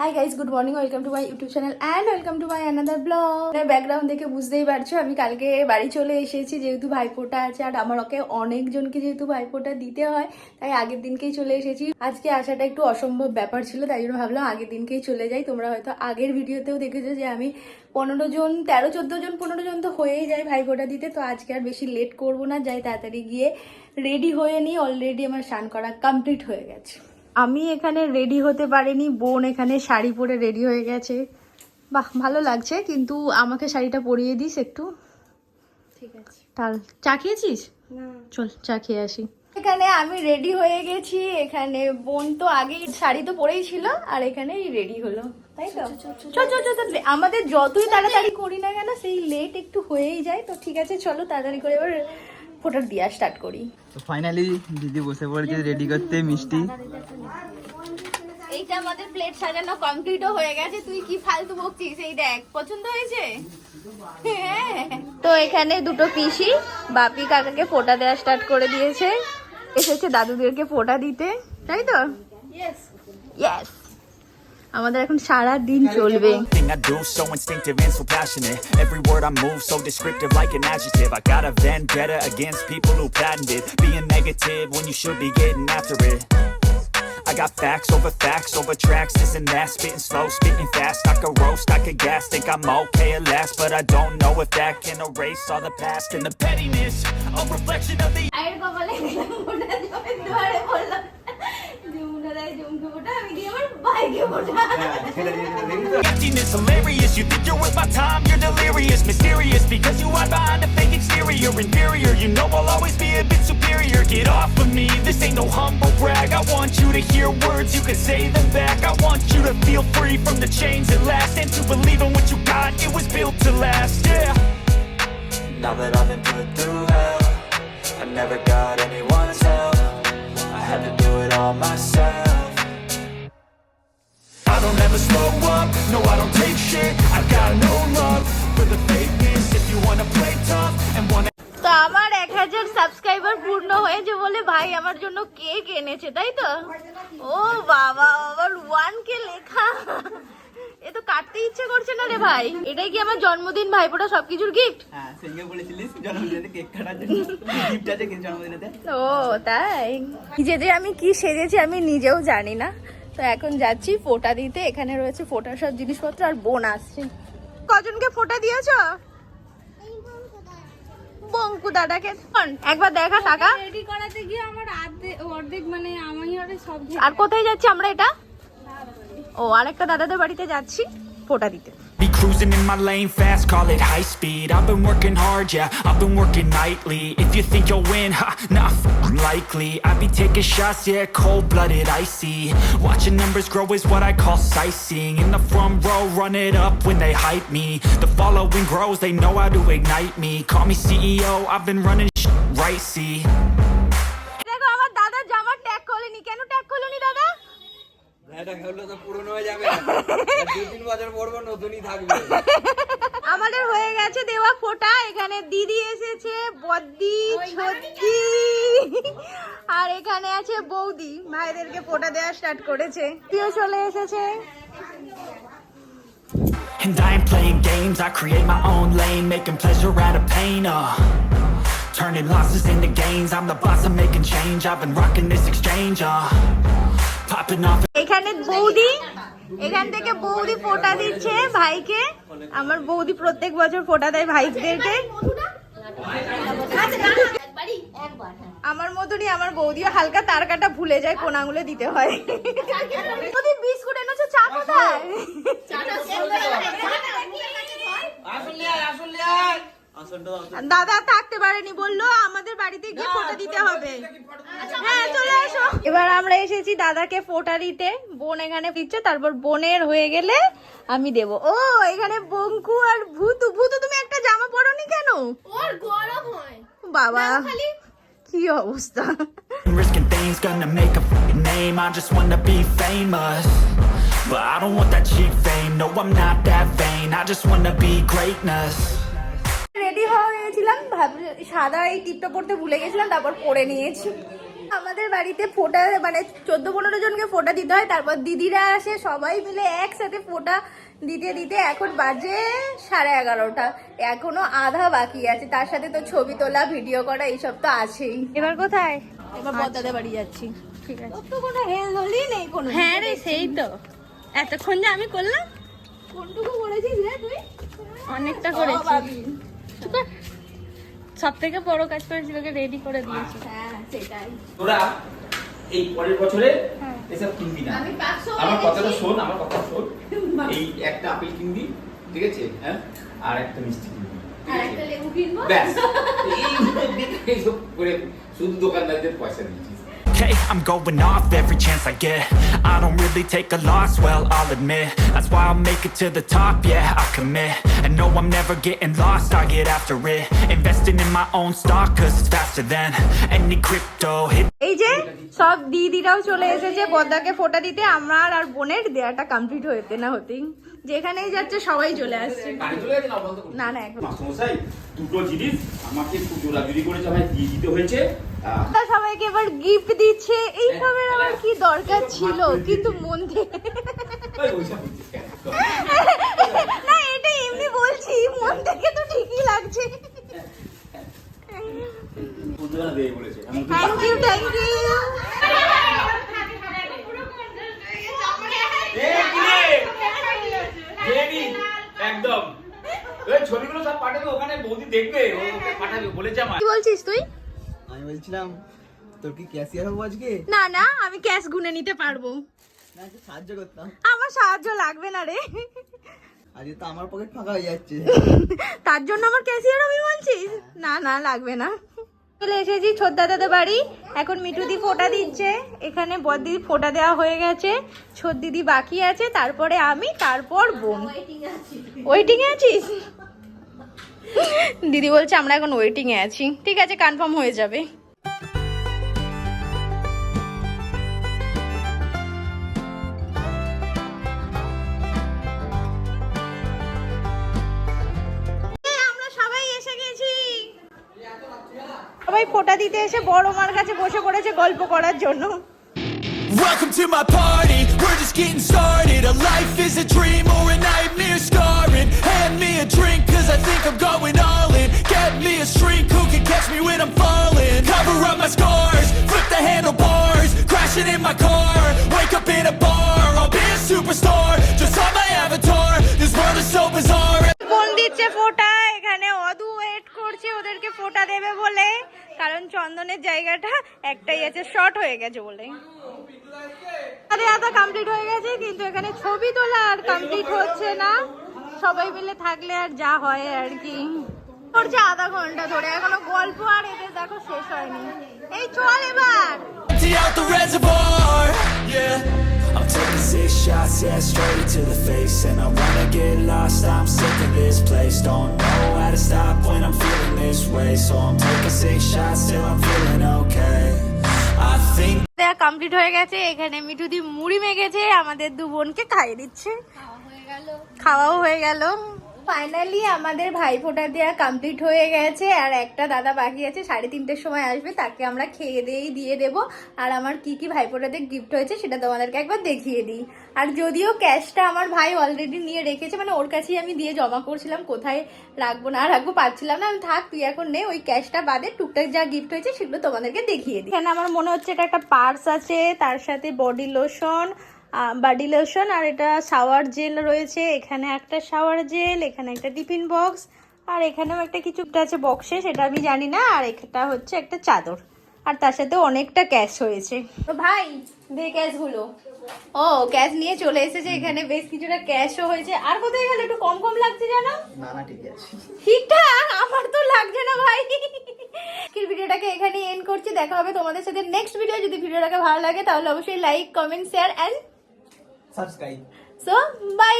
Hi guys, good morning, welcome to my YouTube channel and welcome to my another blog. Background দেখে বুঝতেই পারছো আমি কালকে বাড়ি চলে এসেছি, যেহেতু ভাইফোঁটা আছে আর আমার ওকে অনেকজনকে যেহেতু ভাইফোঁটা দিতে হয় তাই আগের দিনকেই চলে এসেছি। আজকে আসাটা একটু অসম্ভব ব্যাপার ছিল, তাই জন্য ভাবলাম আগের দিনকেই চলে যাই। তোমরা হয়তো আগের ভিডিওতেও দেখেছো যে আমি 15 জন 13-14 জন 15 জন তো হয়েই যায় ভাইফোঁটা দিতে। তো আজকে আর বেশি লেট করবো না, যাই তাড়াতাড়ি গিয়ে রেডি হয়ে নিই। অলরেডি আমার স্নান করা কমপ্লিট হয়ে গেছে। আমি এখানে রেডি হতে পারিনি, বোন এখানে শাড়ি পরে রেডি হয়ে গেছে। বাহ, ভালো লাগছে, কিন্তু আমাকে শাড়িটা পরিয়ে দিস একটু। ঠিক আছে। তাহলে চা খেয়েছিস? না। চল চা খেয়ে আসি। এখানে আমি রেডি হয়ে গেছি, এখানে বোন তো আগে শাড়ি তো পরেই ছিল আর এখানেই রেডি হলো, তাই তো? চল আমাদের যতই তাড়াতাড়ি করি না কেন সেই লেট একটু হয়েই যায়। তো ঠিক আছে, চলো তাড়াতাড়ি করে এবার ফোটা দেওয়া স্টার্ট করি। তো ফাইনালি দিদি বসে পড়েছে রেডি করতে মিষ্টি। এইটা আমাদের প্লেট সাজানো কমপ্লিটও হয়ে গেছে। তুই কি ফালতু বকছিস? এই দেখ, পছন্দ হয়েছে? তো এখানে দুটো পিসি বাপি কাকাকে ফোঁটা দেওয়া স্টার্ট করে দিয়েছে, এসেছে দাদুদেরকে ফোঁটা দিতে, তাই তো? ইয়েস, আমাদের এখন সারা দিন চলবে। I do so instinctive and so passionate. Every word I move so descriptive like an adjective. I got a vendetta against people who patented being negative when you should be getting after it. I got facts over tracks, this and that, spitting slow, spitting fast. I could roast, I could gas, think I'm okay at last, but I don't know if that can erase all the past and the pettiness, a reflection of the emptiness. Hilarious, you think you're worth my time, you're delirious, mysterious because you hide behind a fake exterior. Inferior, you know I'll always be a bit superior. Get off of me, this ain't no humble brag. I want you to hear words, you can say them back. I want you to feel free from the chains that last, and to believe in what you got, it was built to last, yeah. Now that I've been put through hell, I never got anyone's help, I had to do it all myself. I don't ever slow up, no I don't take shit, I got no love for the fakeness. If you wanna play tough and wanna তো আমার 1000 subscriber পূর্ণ হয়েছে বলে ভাই আমার জন্য cake এনেছে, তাই তো? ও বাবা, আবার 1K লেখা, এ তো কাটতে ইচ্ছে করছে না রে ভাই। এটাই কি আমার জন্মদিন, ভাইফোঁটা সবকিছুর গিফট? হ্যাঁ, সেইও বলেছিলিস জন্মদিনে কেক কাটার জন্য গিফট আছে কিন্তু জন্মদিনেতে। ও তাই? যে আমি কি সেজেছি আমি নিজেও জানি না। তো এখন যাচ্ছি ফোঁটা দিতে, এখানে রয়েছে ফোঁটার সব জিনিসপত্র আর বোন আসছে। কজনকে ফোঁটা দিয়েছো? বঙ্কু দাদাকে। একবার দেখা টাকা রেডি করাতে গিয়ে আমার অর্ধেক মানে আমি আর সব। আর কোথায় যাচ্ছি আমরা? এটা ও আরেকটা দাদাদের বাড়িতে যাচ্ছি ফোঁটা দিতে। be cruising in my lane fast, call it high speed. I've been working hard, yeah, I've been working nightly. If you think you'll win, ha, not likely. I be taking shots, yeah, cold-blooded, icy. Watching numbers grow is what I call sightseeing. In the front row, run it up when they hype me. The following grows, they know how to ignite me. Call me CEO, I've been running right, see. দেখো আমার দাদা জামা tag করলেনি, কেন tag করলেনি দাদা? এটা হলো তো পুরনো হয়ে যাবে, 2-3 বছর পরব নতুনই থাকবে। আমাদের হয়ে গেছে দেওয়া ফোঁটা, এখানে দিদি এসেছে, বদ্দি, ছদ্দি আর এখানে আছে বৌদি, ভাইদেরকে ফোঁটা দেওয়া স্টার্ট করেছে। কেউ চলে এসেছে। And I ain't playing games, I create my own lane, making pleasure out of pain, turning losses into gains, I'm the boss, I'm making change, I've been rocking this exchange, popping off. এখানে বৌদি, এখান থেকে বৌদি ফোঁটা দিচ্ছে ভাইকে। আমার বৌদি প্রত্যেক বছর ফোঁটা দেয় ভাইদেরকে। আমার মতনই আমার বৌদিও হালকা তার কাটা ভুলে যায়, কোন আঙুলে দিতে হয়। বৌদি বিস্কুট এনেছো, চা কোথায়? দাদা থাকতে পারেনি, বললো আমাদের বাড়িতে গিয়ে ফোঁটা দিতে হবে। হ্যাঁ চলে আসো। এবার আমরা এসেছি দাদাকে ফোঁটা দিতে, বোন এখানে দিচ্ছে, তারপর বোনের হয়ে গেলে আমি দেব। ও এখানে বঙ্কু আর ভূতু। ভূতু তুমি একটা জামা পরোনি কেন? ওর গরম হয় বাবা কি অবস্থা। Risking things, gonna make a fucking name, I just wanna be famous, but I don't want that cheap fame, no I'm not that vain, I just wanna be greatness. Ready হয়ে গেছিলাম, সাদা এই টিপটা পরতে ভুলে গেছিলাম, তারপর পরে নিয়েছি। আমাদের বাড়িতে ফোঁটা মানে 14-15 জনকে ফোঁটা দিতে হয়, তারপর দিদিরা আসে, সবাই মিলে একসাথে ফোঁটা দিতে দিতে এখন বাজে 11:30। এখনো আধা বাকি আছে, তার সাথে তো ছবি তোলা, ভিডিও করা এইসব তো আছেই। এবার কোথায়? এবার বদাদের বাড়ি যাচ্ছি। ঠিক আছে, তো কোনো হেলদোলই নেই কোনো। হ্যাঁ রে, সেই তো এতক্ষণ যে আমি করলাম। কোনটুকু করেছিস রে তুই? অনেকটা করেছি। সব থেকে বড় কাজ করেছি, ওকে রেডি করে দিয়েছি। হ্যাঁ সেটাই। তোরা এই পরের বছরে এসব কিনবি না। আমি 500 আমার কথাটা শোন, আমার কথা শোন। এই একটা আপেল কিনবি, ঠিক আছে? হ্যাঁ, আর একটা মিষ্টি কিনবি, ঠিক আর আছে? একটা লেবু কিনবো। ব্যাস, এইসব করে শুধু দোকানদারদের পয়সা দিচ্ছিস। Okay, I'm going off every chance I get. I don't really take a loss, well, I'll admit. That's why I'll make it to the top, yeah, I commit. And no, I'm never getting lost, I get after it. Investing in my own stock, cause it's faster than any crypto hit. এই যে সব দিদিরাও চলে এসেছে বদ্দাকে ফোঁটা দিতে। আমার আর বোনের দেয়াটা complete হতে না হতেই যেখানেই যাচ্ছে সবাই চলে আসছে। গাড়ি চলে গেছে না, বন্ধ করুন। না না একদম মাস্টারমশাই, দুটো জিনিস আমাকে একটু জোরাজুরি করেছে, আমায় দিয়ে দিতে হয়েছে। তা সবাইকে এবার গিফট দিচ্ছে, এইসবের আমার কি দরকার ছিল, কিন্তু মন থেকে ওই ওইসব হচ্ছে কেন? না, এটা এমনি বলছি, মন থেকে তো ঠিকই লাগছে। বন্ধুরা দিয়ে বলেছে, এমন কি থ্যাংক ইউ, থ্যাংক ইউ। একদম ওই ছবিগুলো সব পাঠাবে, ওখানে বৌদি দেখবে, ও পাঠাবে বলেছে আমায়। কি বলছিস তুই? আমি বলছিলাম তোর কি ক্যাশিয়ার হবো আজকে? না না, আমি ক্যাশ গুনে নিতে পারবো। না, একটু সাহায্য করতাম। আমার সাহায্য লাগবে না রে, আজকে তো আমার পকেট ফাঁকা হয়ে যাচ্ছে। তার জন্য আমার ক্যাশিয়ার হবি বলছিস? না না, লাগবে না। চলে এসেছি ছোটদা দাদার বাড়ি। এখন মিঠুদি ফোঁটা দিচ্ছে, এখানে বড়দিদি ফোঁটা দেওয়া হয়ে গেছে, ছোট দিদি বাকি আছে, তারপরে আমি, তারপর বোন। ওয়েটিং এ আছিস? দিদি বলছে আমরা এখন ওয়েটিং এ আছি। ঠিক আছে, কনফার্ম হয়ে যাবে। আমরা সবাই এসে গেছি। সবাই ফোঁটা দিতে এসে বড় মার কাছে বসে পড়েছে গল্প করার জন্য। Welcome to my party, we're just getting started. A life is a dream or a nightmare scarring. Hand me a drink cause I think I'm going all in. Get me a shrink who can catch me when I'm falling. Cover up my scars, flip the handlebars. Crashing in my car, wake up in a bar. I'll be a superstar, just on my avatar. This world is so bizarre. বোন দিচ্ছে ফোঁটা, এখানে অদু wait করছে ওদেরকে ফোঁটা দেবে বলে, কারণ চন্দনের জায়গাটা একটাই আছে, শর্ট হয়ে গেছে বলে। আরে আধা কমপ্লিট হয়ে গেছে, কিন্তু এখানে ছবি তোলা আর কমপ্লিট হচ্ছে না। সবাই মিলে থাকলে আর যা হয় আর কি। করছে আধা ঘন্টা ধরে, এখনো গল্প আর এদের দেখো শেষ হয়নি। এই চল এবার। Empty out the reservoir, yeah. I'm taking 6 shots, yeah, straight to the face. And I wanna get lost, I'm sick of this place. Don't know how to stop when I'm feeling this way. So I'm taking 6 shots till I'm feeling okay. I think complete হয়ে গেছে, এখানে মিঠুদি মুড়ি মেখেছে, আমাদের দু বোনকে খাইয়ে দিচ্ছে। খাওয়াও হয়ে গেল। ফাইনালি আমাদের ভাইফোঁটা দেওয়া কমপ্লিট হয়ে গেছে, আর একটা দাদা বাকি আছে, 3:30-র সময় আসবে, তাকে আমরা খেয়ে দিয়ে দেবো। আর আমার কি কি ভাইফোঁটাতে গিফট হয়েছে সেটা তোমাদেরকে একবার দেখিয়ে দিই। আর যদিও ক্যাশটা আমার ভাই অলরেডি নিয়ে রেখেছে, মানে ওর কাছেই আমি দিয়ে জমা করছিলাম, কোথায় রাখবো না রাখবো পাচ্ছিলাম না। আমি থাক, তুই এখন নে, ওই ক্যাশটা বাদে টুকটাক যা গিফট হয়েছে সেগুলো তোমাদেরকে দেখিয়ে দিই। এখানে আমার মনে হচ্ছে এটা একটা পার্স আছে, তার সাথে বডি লোশন আর এটা শাওয়ার জেল রয়েছে। এখানে একটা শাওয়ার জেল, এখানে একটা টিফিন বক্স, আর এখানেও একটা কিছু আছে বক্সে, সেটা আমি জানি না। আর এটা হচ্ছে একটা চাদর, আর তার সাথে অনেকটা ক্যাশ হয়েছে। তো ভাই দে ক্যাশগুলো। ও ক্যাশ নিয়ে চলে এসেছে, এখানে বেশ কিছুটা ক্যাশও হয়েছে। আর কোথায় গেলে একটু কম কম লাগছে জানো? না না, ঠিক আছে, ঠিকঠাক আমার তো লাগছে না ভাই। আজকের ভিডিওটাকে এখানে এন্ড করছি, দেখা হবে তোমাদের সাথে নেক্সট ভিডিও। যদি ভিডিওটাকে ভালো লাগে তাহলে অবশ্যই like, comment, share and subscribe. So by.